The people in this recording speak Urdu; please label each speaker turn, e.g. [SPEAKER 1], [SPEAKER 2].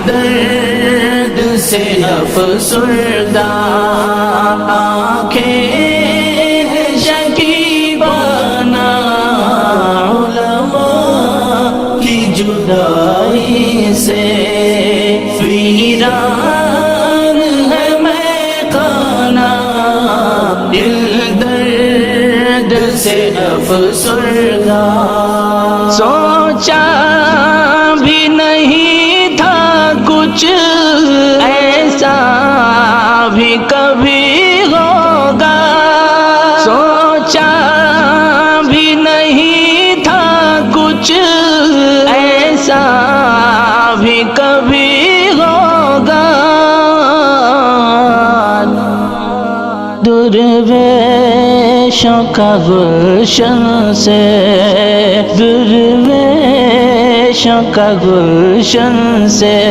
[SPEAKER 1] درد سے افسردہ آنکھیں شکیبانہ علماء کی جدائی سے ویران ہے میخانہ دل درد سے افسردہ سوچا بھی نہیں تھا کچھ ایسا بھی کبھی ہوگا سوچا بھی نہیں تھا کچھ ایسا بھی کبھی ہوگا درویشوں کا گلشن سے درویشوں کا گلشن سے